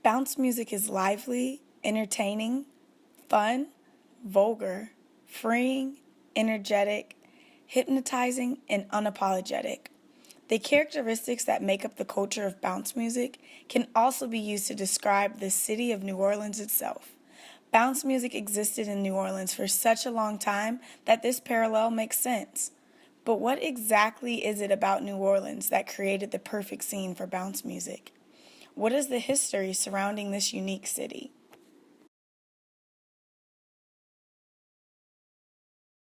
Bounce music is lively, entertaining, fun, vulgar, freeing, energetic, hypnotizing, and unapologetic. The characteristics that make up the culture of bounce music can also be used to describe the city of New Orleans itself. Bounce music existed in New Orleans for such a long time that this parallel makes sense. But what exactly is it about New Orleans that created the perfect scene for bounce music? What is the history surrounding this unique city?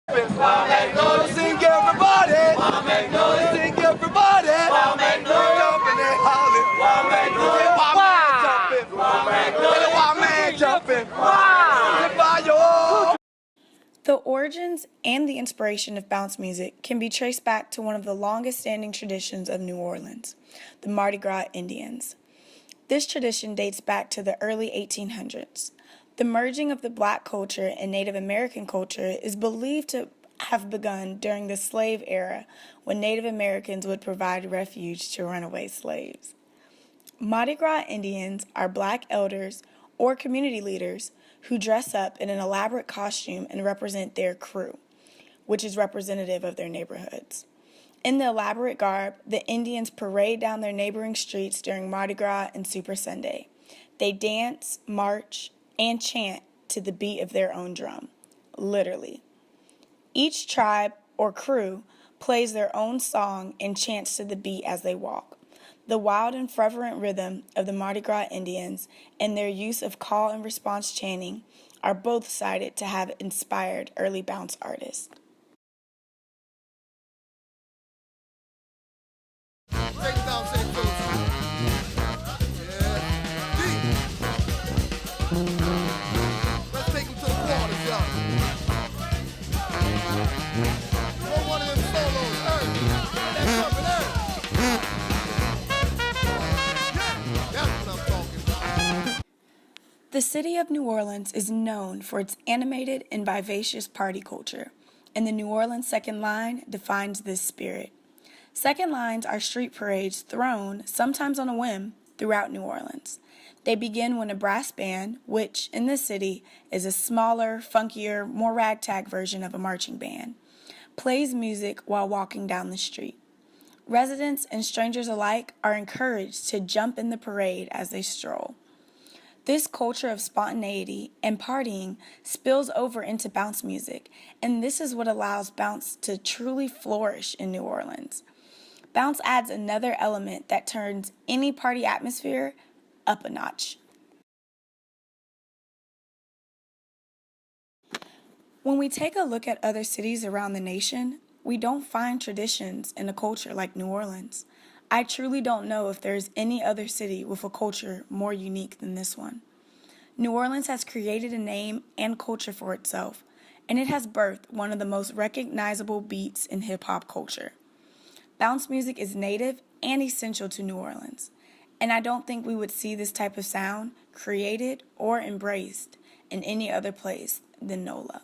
Make noise, sing everybody. Make noise, sing everybody. Make noise, jumping and hollering. Make noise, wild man jumping. The origins and the inspiration of bounce music can be traced back to one of the longest standing traditions of New Orleans, the Mardi Gras Indians. This tradition dates back to the early 1800s. The merging of the black culture and Native American culture is believed to have begun during the slave era, when Native Americans would provide refuge to runaway slaves. Mardi Gras Indians are black elders or community leaders who dress up in an elaborate costume and represent their crew, which is representative of their neighborhoods. In the elaborate garb, the Indians parade down their neighboring streets during Mardi Gras and Super Sunday. They dance, march, and chant to the beat of their own drum, literally. Each tribe or crew plays their own song and chants to the beat as they walk. The wild and fervent rhythm of the Mardi Gras Indians and their use of call and response chanting are both cited to have inspired early bounce artists. The city of New Orleans is known for its animated and vivacious party culture, and the New Orleans Second Line defines this spirit. Second lines are street parades thrown, sometimes on a whim, throughout New Orleans. They begin when a brass band, which in this city is a smaller, funkier, more ragtag version of a marching band, plays music while walking down the street. Residents and strangers alike are encouraged to jump in the parade as they stroll. This culture of spontaneity and partying spills over into bounce music, and this is what allows bounce to truly flourish in New Orleans. Bounce adds another element that turns any party atmosphere up a notch. When we take a look at other cities around the nation, we don't find traditions in a culture like New Orleans. I truly don't know if there's any other city with a culture more unique than this one. New Orleans has created a name and culture for itself, and it has birthed one of the most recognizable beats in hip-hop culture. Bounce music is native and essential to New Orleans, and I don't think we would see this type of sound created or embraced in any other place than Nola.